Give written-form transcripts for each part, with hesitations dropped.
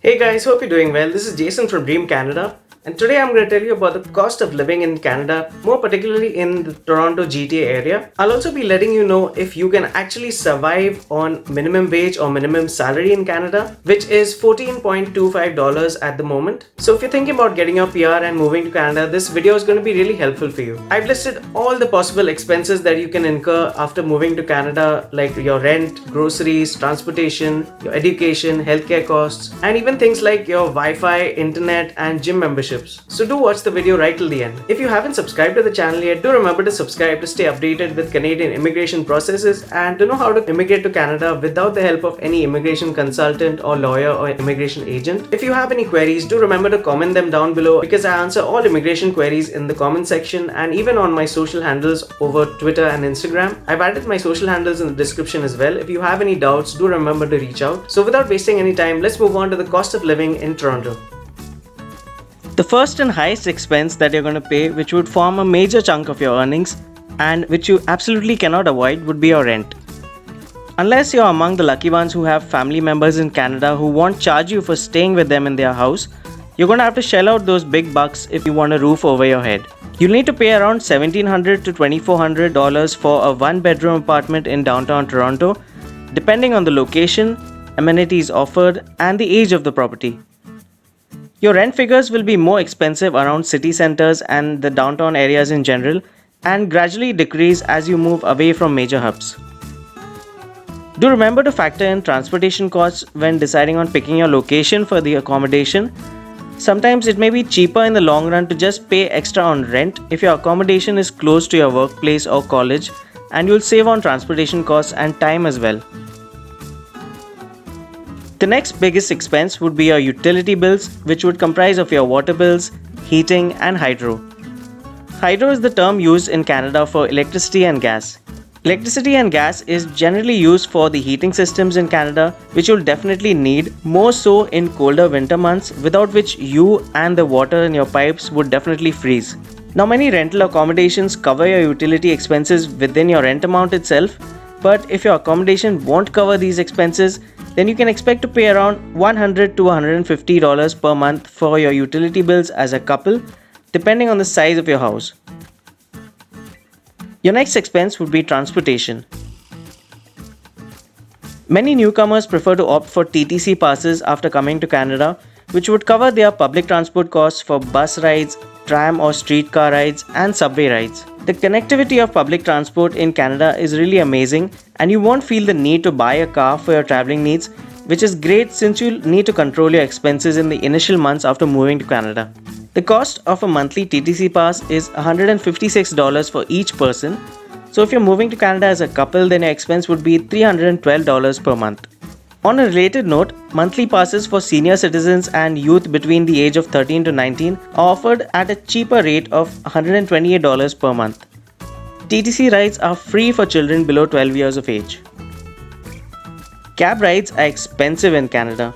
Hey guys, hope you're doing well. This is Jason from Dream Canada, and today I'm going to tell you about the cost of living in Canada, more particularly in the Toronto GTA area. I'll also be letting you know if you can actually survive on minimum wage or minimum salary in Canada, which is $14.25 at the moment. So if you're thinking about getting your PR and moving to Canada, this video is going to be really helpful for you. I've listed all the possible expenses that you can incur after moving to Canada, like your rent, groceries, transportation, your education, healthcare costs, and even things like your Wi-Fi, internet, and gym memberships. So do watch the video right till the end. If you haven't subscribed to the channel yet, do remember to subscribe to stay updated with Canadian immigration processes and to know how to immigrate to Canada without the help of any immigration consultant or lawyer or immigration agent. If you have any queries, do remember to comment them down below because I answer all immigration queries in the comment section and even on my social handles over Twitter and Instagram. I've added my social handles in the description as well. If you have any doubts, do remember to reach out. So without wasting any time, let's move on to the cost of living in Toronto. The first and highest expense that you're going to pay, which would form a major chunk of your earnings and which you absolutely cannot avoid, would be your rent. Unless you're among the lucky ones who have family members in Canada who won't charge you for staying with them in their house, you're going to have to shell out those big bucks if you want a roof over your head. You'll need to pay around $1,700 to $2,400 for a one-bedroom apartment in downtown Toronto, depending on the location, amenities offered, and the age of the property. Your rent figures will be more expensive around city centers and the downtown areas in general, and gradually decrease as you move away from major hubs. Do remember to factor in transportation costs when deciding on picking your location for the accommodation. Sometimes it may be cheaper in the long run to just pay extra on rent if your accommodation is close to your workplace or college, and you'll save on transportation costs and time as well. The next biggest expense would be your utility bills, which would comprise of your water bills, heating, and hydro. Hydro is the term used in Canada for electricity and gas. Electricity and gas is generally used for the heating systems in Canada, which you'll definitely need, more so in colder winter months, without which you and the water in your pipes would definitely freeze. Now, many rental accommodations cover your utility expenses within your rent amount itself, but if your accommodation won't cover these expenses, then you can expect to pay around $100 to $150 per month for your utility bills as a couple, depending on the size of your house. Your next expense would be transportation. Many newcomers prefer to opt for TTC passes after coming to Canada, which would cover their public transport costs for bus rides, tram or streetcar rides, and subway rides. The connectivity of public transport in Canada is really amazing, and you won't feel the need to buy a car for your traveling needs, which is great since you'll need to control your expenses in the initial months after moving to Canada. The cost of a monthly TTC pass is $156 for each person, so if you're moving to Canada as a couple, then your expense would be $312 per month. On a related note, monthly passes for senior citizens and youth between the age of 13 to 19 are offered at a cheaper rate of $128 per month. TTC rides are free for children below 12 years of age. Cab rides are expensive in Canada.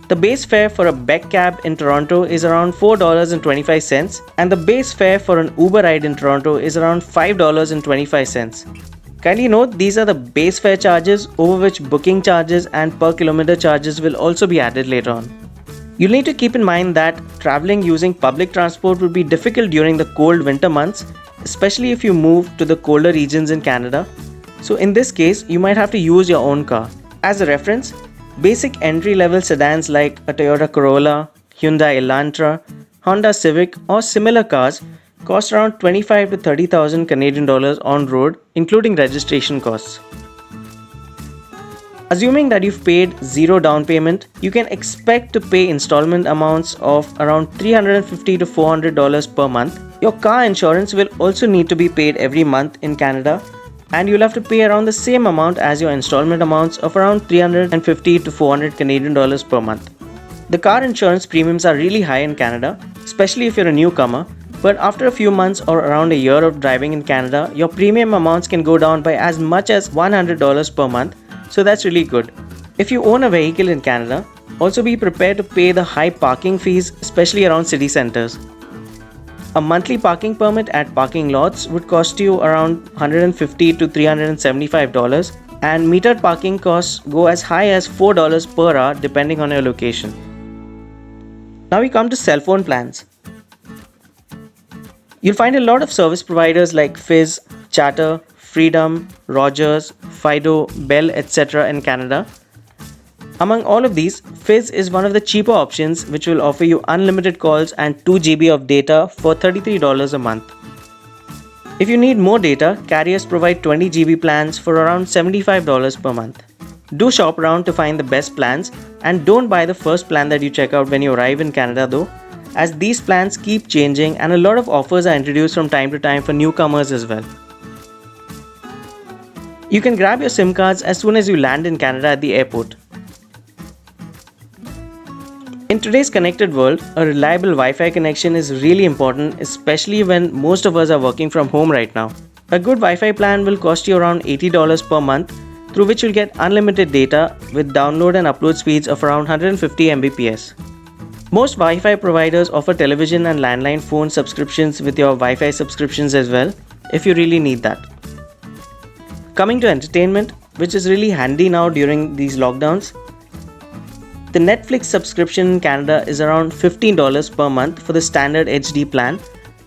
The base fare for a Beck cab in Toronto is around $4.25, and the base fare for an Uber ride in Toronto is around $5.25. Kindly note, these are the base fare charges, over which booking charges and per kilometer charges will also be added later on. You'll need to keep in mind that traveling using public transport would be difficult during the cold winter months, especially if you move to the colder regions in Canada. So in this case, you might have to use your own car. As a reference, basic entry-level sedans like a Toyota Corolla, Hyundai Elantra, Honda Civic or similar cars cost around 25 to 30,000 Canadian dollars on road, including registration costs. Assuming that you've paid zero down payment, you can expect to pay installment amounts of around $350 to $400 per month. Your car insurance will also need to be paid every month in Canada, and you'll have to pay around the same amount as your installment amounts of around $350 to $400 Canadian dollars per month. The car insurance premiums are really high in Canada, especially if you're a newcomer. But after a few months or around a year of driving in Canada, your premium amounts can go down by as much as $100 per month, so that's really good. If you own a vehicle in Canada, also be prepared to pay the high parking fees, especially around city centers. A monthly parking permit at parking lots would cost you around $150 to $375, and metered parking costs go as high as $4 per hour depending on your location. Now we come to cell phone plans. You'll find a lot of service providers like Fizz, Chatter, Freedom, Rogers, Fido, Bell, etc. in Canada. Among all of these, Fizz is one of the cheaper options which will offer you unlimited calls and 2 GB of data for $33 a month. If you need more data, carriers provide 20 GB plans for around $75 per month. Do shop around to find the best plans and don't buy the first plan that you check out when you arrive in Canada though, as these plans keep changing and a lot of offers are introduced from time to time for newcomers as well. You can grab your SIM cards as soon as you land in Canada at the airport. In today's connected world, a reliable Wi-Fi connection is really important, especially when most of us are working from home right now. A good Wi-Fi plan will cost you around $80 per month, through which you'll get unlimited data with download and upload speeds of around 150 Mbps. Most Wi-Fi providers offer television and landline phone subscriptions with your Wi-Fi subscriptions as well, if you really need that. Coming to entertainment, which is really handy now during these lockdowns, the Netflix subscription in Canada is around $15 per month for the standard HD plan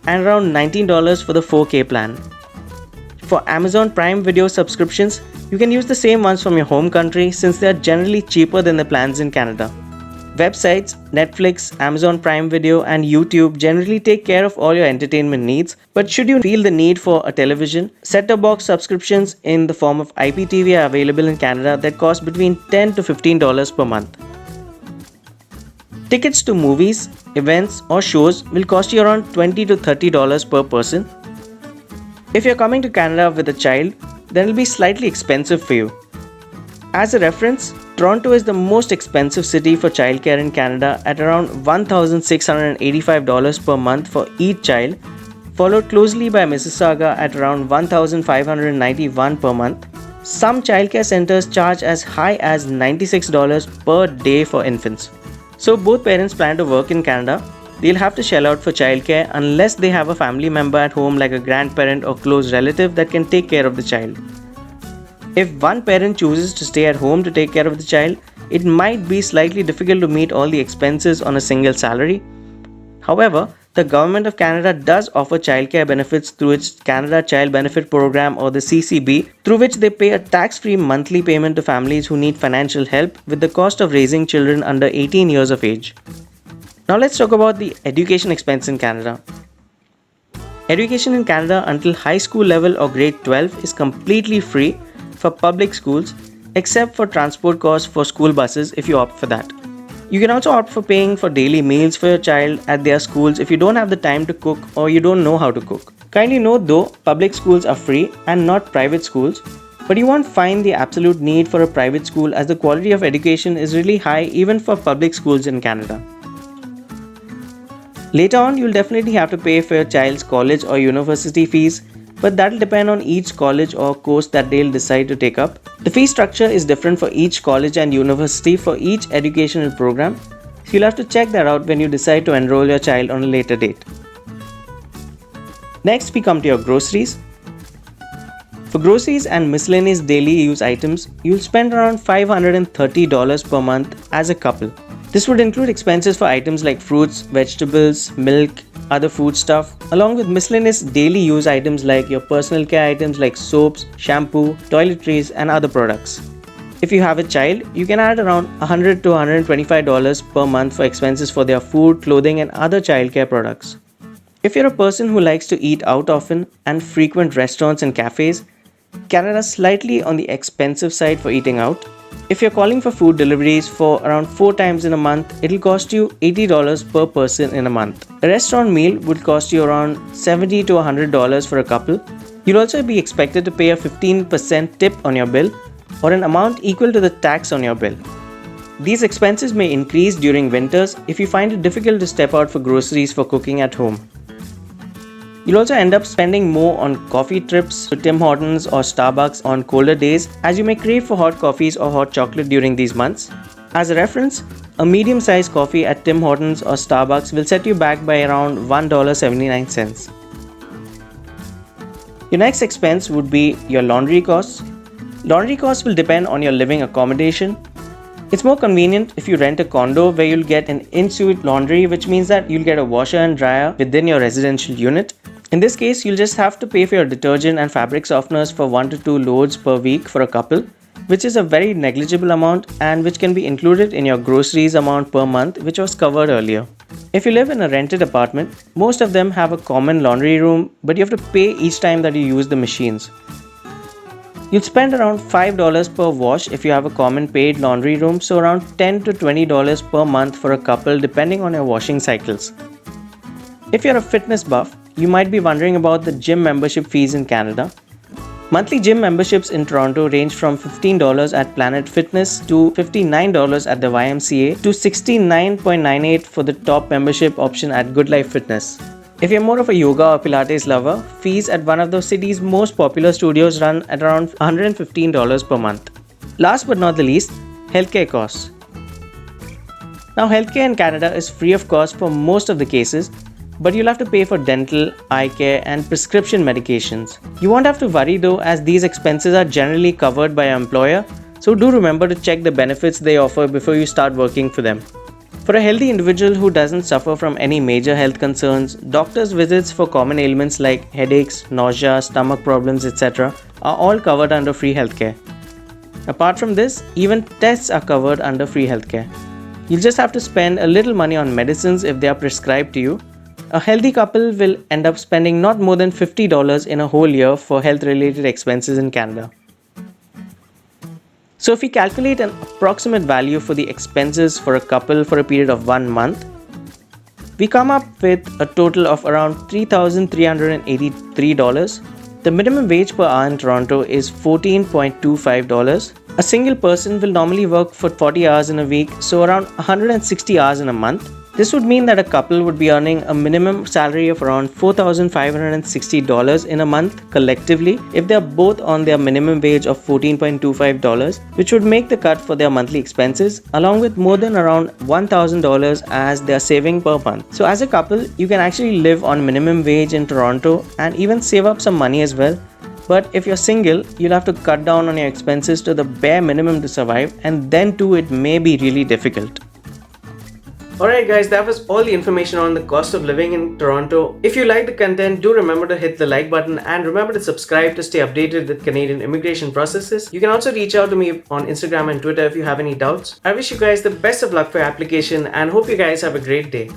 and around $19 for the 4K plan. For Amazon Prime Video subscriptions, you can use the same ones from your home country since they are generally cheaper than the plans in Canada. Websites, Netflix, Amazon Prime Video and YouTube generally take care of all your entertainment needs, but should you feel the need for a television, set-top box subscriptions in the form of IPTV are available in Canada that cost between $10 to $15 per month. Tickets to movies, events or shows will cost you around $20 to $30 per person. If you're coming to Canada with a child, then it'll be slightly expensive for you. As a reference, Toronto is the most expensive city for childcare in Canada at around $1,685 per month for each child, followed closely by Mississauga at around $1,591 per month. Some childcare centers charge as high as $96 per day for infants. So both parents plan to work in Canada, they'll have to shell out for childcare unless they have a family member at home like a grandparent or close relative that can take care of the child. If one parent chooses to stay at home to take care of the child, it might be slightly difficult to meet all the expenses on a single salary. However, the Government of Canada does offer childcare benefits through its Canada Child Benefit Program or the CCB, through which they pay a tax-free monthly payment to families who need financial help with the cost of raising children under 18 years of age. Now let's talk about the education expense in Canada. Education in Canada until high school level or grade 12 is completely free for public schools except for transport costs for school buses if you opt for that. You can also opt for paying for daily meals for your child at their schools if you don't have the time to cook or you don't know how to cook. Kindly note though, public schools are free and not private schools, but you won't find the absolute need for a private school as the quality of education is really high even for public schools in Canada. Later on, you'll definitely have to pay for your child's college or university fees, but that'll depend on each college or course that they'll decide to take up. The fee structure is different for each college and university for each educational program, so you'll have to check that out when you decide to enroll your child on a later date. Next, we come to your groceries. For groceries and miscellaneous daily use items, you'll spend around $530 per month as a couple. This would include expenses for items like fruits, vegetables, milk, other food stuff, along with miscellaneous daily use items like your personal care items like soaps, shampoo, toiletries, and other products. If you have a child, you can add around $100 to $125 per month for expenses for their food, clothing, and other childcare products. If you're a person who likes to eat out often and frequent restaurants and cafes, Canada is slightly on the expensive side for eating out. If you're calling for food deliveries for around 4 times in a month, it'll cost you $80 per person in a month. A restaurant meal would cost you around $70 to $100 for a couple. You'll also be expected to pay a 15% tip on your bill or an amount equal to the tax on your bill. These expenses may increase during winters if you find it difficult to step out for groceries for cooking at home. You'll also end up spending more on coffee trips to Tim Hortons or Starbucks on colder days, as you may crave for hot coffees or hot chocolate during these months. As a reference, a medium-sized coffee at Tim Hortons or Starbucks will set you back by around $1.79. Your next expense would be your laundry costs. Laundry costs will depend on your living accommodation. It's more convenient if you rent a condo where you'll get an in-suite laundry, which means that you'll get a washer and dryer within your residential unit. In this case, you'll just have to pay for your detergent and fabric softeners for 1 to 2 loads per week for a couple, which is a very negligible amount and which can be included in your groceries amount per month, which was covered earlier. If you live in a rented apartment, most of them have a common laundry room, but you have to pay each time that you use the machines. You'll spend around $5 per wash if you have a common paid laundry room, so around $10 to $20 per month for a couple depending on your washing cycles. If you're a fitness buff, you might be wondering about the gym membership fees in Canada. Monthly gym memberships in Toronto range from $15 at Planet Fitness to $59 at the YMCA to $69.98 for the top membership option at Good Life Fitness. If you're more of a yoga or Pilates lover, fees at one of the city's most popular studios run at around $115 per month. Last but not the least, healthcare costs. Now, healthcare in Canada is free of cost for most of the cases, but you'll have to pay for dental, eye care, and prescription medications. You won't have to worry though, as these expenses are generally covered by your employer, so do remember to check the benefits they offer before you start working for them. For a healthy individual who doesn't suffer from any major health concerns, doctor's visits for common ailments like headaches, nausea, stomach problems, etc. are all covered under free healthcare. Apart from this, even tests are covered under free healthcare. You'll just have to spend a little money on medicines if they are prescribed to you. A healthy couple will end up spending not more than $50 in a whole year for health-related expenses in Canada. So if we calculate an approximate value for the expenses for a couple for a period of 1 month, we come up with a total of around $3,383. The minimum wage per hour in Toronto is $14.25. A single person will normally work for 40 hours in a week, so around 160 hours in a month. This would mean that a couple would be earning a minimum salary of around $4,560 in a month collectively if they are both on their minimum wage of $14.25, which would make the cut for their monthly expenses, along with more than around $1,000 as their saving per month. So as a couple, you can actually live on minimum wage in Toronto and even save up some money as well. But if you're single, you'll have to cut down on your expenses to the bare minimum to survive, and then too it may be really difficult. Alright guys, that was all the information on the cost of living in Toronto. If you like the content, do remember to hit the like button and remember to subscribe to stay updated with Canadian immigration processes. You can also reach out to me on Instagram and Twitter if you have any doubts. I wish you guys the best of luck for your application and hope you guys have a great day.